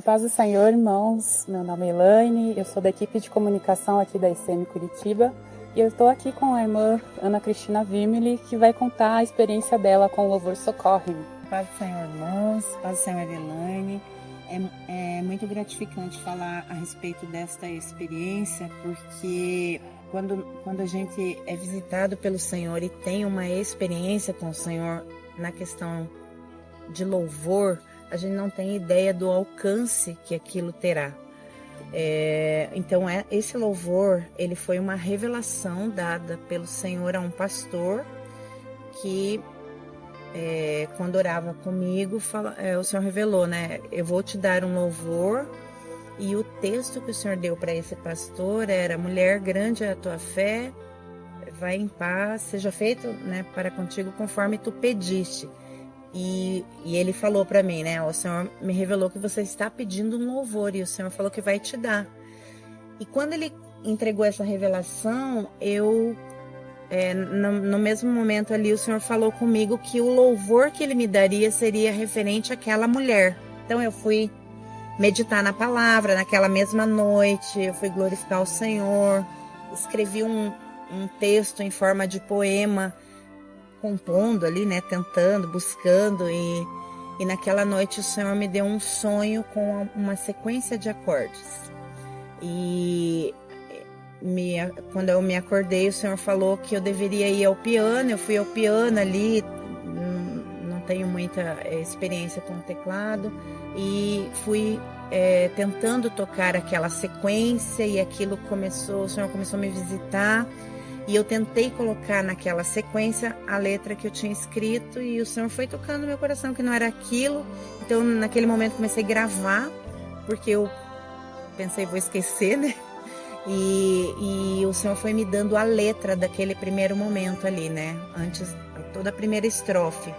Paz do Senhor, irmãos. Meu nome é Elaine, eu sou da equipe de comunicação aqui da ICM Curitiba e eu estou aqui com a irmã Ana Cristina Vimeli, que vai contar a experiência dela com o Louvor Socorre-me. Paz do Senhor, irmãos. Paz do Senhor, Elaine. É muito gratificante falar a respeito desta experiência, porque quando a gente é visitado pelo Senhor e tem uma experiência com o Senhor na questão de louvor, a gente não tem ideia do alcance que aquilo terá. Então esse louvor, ele foi uma revelação dada pelo Senhor a um pastor que quando orava comigo, o Senhor revelou, né? Eu vou te dar um louvor, e o texto que o Senhor deu para esse pastor era: mulher, grande é a tua fé, vai em paz, seja feito, né, para contigo conforme tu pediste. E ele falou para mim, né? O Senhor me revelou que você está pedindo um louvor e o Senhor falou que vai te dar. E quando ele entregou essa revelação, no mesmo momento ali, o Senhor falou comigo que o louvor que ele me daria seria referente àquela mulher. Então eu fui meditar na palavra naquela mesma noite, eu fui glorificar o Senhor, escrevi um texto em forma de poema, compondo ali, né, tentando, buscando, e naquela noite o Senhor me deu um sonho com uma sequência de acordes. E quando eu me acordei, o Senhor falou que eu deveria ir ao piano. Eu fui ao piano ali, não tenho muita experiência com o teclado, e fui tentando tocar aquela sequência, e aquilo o Senhor começou a me visitar, e eu tentei colocar naquela sequência a letra que eu tinha escrito, e o Senhor foi tocando no meu coração que não era aquilo. Então naquele momento comecei a gravar, porque eu pensei, vou esquecer, né? E o Senhor foi me dando a letra daquele primeiro momento ali, né? Antes, toda a primeira estrofe.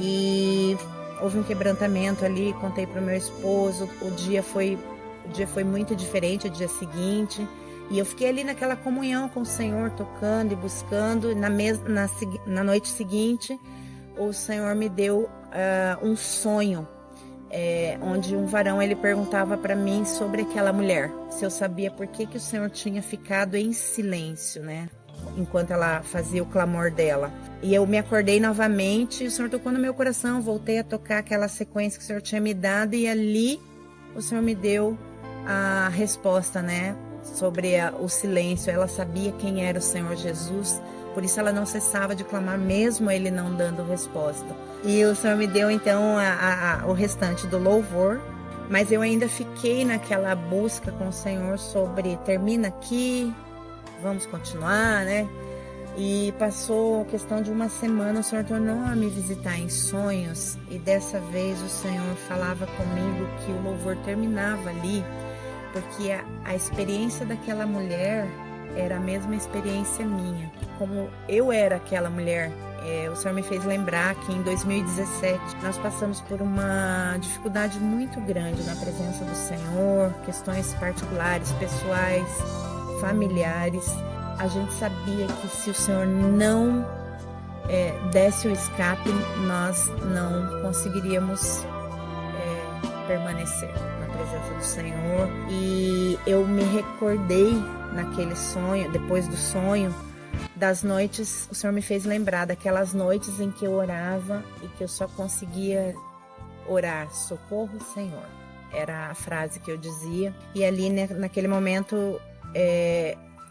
E houve um quebrantamento ali, contei para o meu esposo, o dia foi muito diferente, o dia seguinte. E eu fiquei ali naquela comunhão com o Senhor, tocando e buscando. Na noite seguinte, o Senhor me deu um sonho, onde um varão, ele perguntava para mim sobre aquela mulher, se eu sabia por que o Senhor tinha ficado em silêncio, né, enquanto ela fazia o clamor dela. E eu me acordei novamente, e o Senhor tocou no meu coração, voltei a tocar aquela sequência que o Senhor tinha me dado, e ali o Senhor me deu a resposta, né, sobre o silêncio. Ela sabia quem era o Senhor Jesus, por isso ela não cessava de clamar, mesmo ele não dando resposta. E o Senhor me deu então o restante do louvor, mas eu ainda fiquei naquela busca com o Senhor sobre: termina aqui, vamos continuar, né? E passou a questão de uma semana, o Senhor tornou a me visitar em sonhos, e dessa vez o Senhor falava comigo que o louvor terminava ali, porque a experiência daquela mulher era a mesma experiência minha. Como eu era aquela mulher, o Senhor me fez lembrar que em 2017 nós passamos por uma dificuldade muito grande na presença do Senhor, questões particulares, pessoais, familiares. A gente sabia que se o Senhor não desse o escape, nós não conseguiríamos permanecer na presença do Senhor. E eu me recordei naquele sonho, depois do sonho, das noites. O Senhor me fez lembrar daquelas noites em que eu orava e que eu só conseguia orar: socorro, Senhor. Era a frase que eu dizia. E ali, né, naquele momento,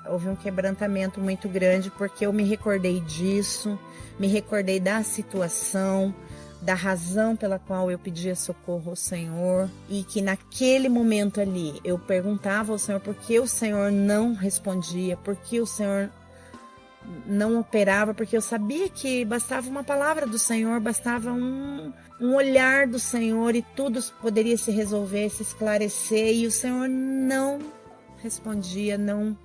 houve um quebrantamento muito grande, porque eu me recordei disso, me recordei da situação, da razão pela qual eu pedia socorro ao Senhor, e que naquele momento ali eu perguntava ao Senhor por que o Senhor não respondia, por que o Senhor não operava, porque eu sabia que bastava uma palavra do Senhor, bastava um olhar do Senhor e tudo poderia se resolver, se esclarecer, e o Senhor não respondia, não.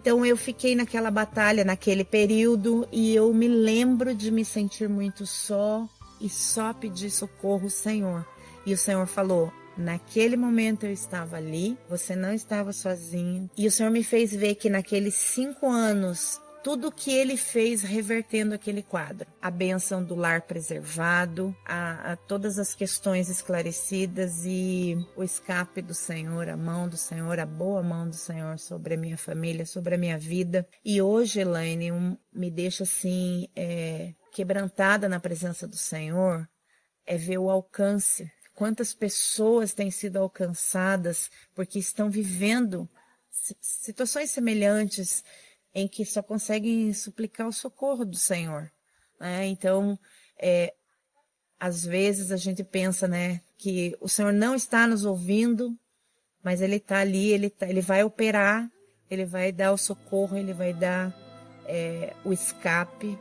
Então eu fiquei naquela batalha, naquele período, e eu me lembro de me sentir muito só e só pedir socorro ao Senhor. E o Senhor falou: naquele momento eu estava ali, você não estava sozinho. E o Senhor me fez ver que naqueles 5 anos tudo que ele fez revertendo aquele quadro. A bênção do lar preservado, a todas as questões esclarecidas e o escape do Senhor, a mão do Senhor, a boa mão do Senhor sobre a minha família, sobre a minha vida. E hoje, Elaine, me deixa assim, quebrantada na presença do Senhor, é ver o alcance. Quantas pessoas têm sido alcançadas porque estão vivendo situações semelhantes em que só conseguem suplicar o socorro do Senhor, né? Então, às vezes a gente pensa, né, que o Senhor não está nos ouvindo, mas Ele está ali, Ele vai operar, Ele vai dar o socorro, Ele vai dar o escape,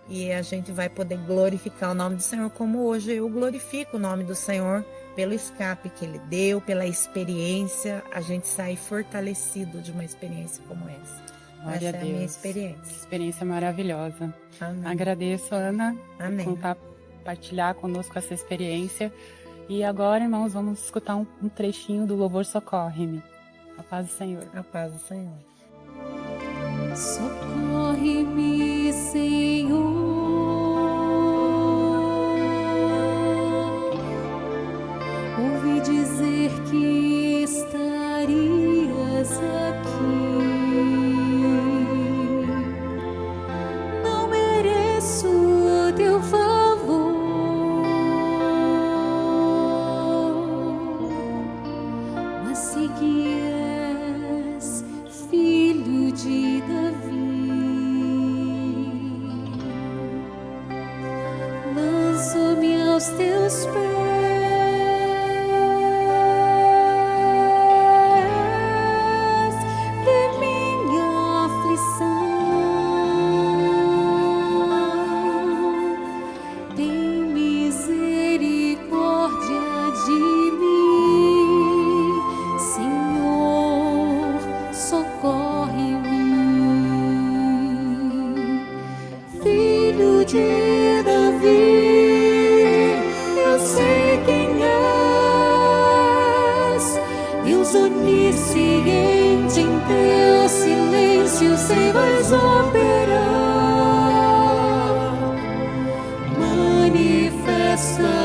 e a gente vai poder glorificar o nome do Senhor, como hoje eu glorifico o nome do Senhor pelo escape que Ele deu, pela experiência. A gente sai fortalecido de uma experiência como essa. Glória Essa a é a minha Deus. experiência. Experiência maravilhosa. Amém. Agradeço, Ana, Amém. por compartilhar conosco essa experiência. E agora, irmãos, vamos escutar um trechinho do louvor Socorre-me. A paz do Senhor. A paz do Senhor. Socorre-me, Senhor. Ouvi dizer que estarias aqui. Não mereço o teu favor, mas sei que és filho de Davi. Lanço-me aos teus pés, de minha aflição. Tem misericórdia de mim, Senhor, socorre-me. Filho de Davi, eu sei quem és, Deus onisciente, em teu silêncio sei vais operar. Manifesta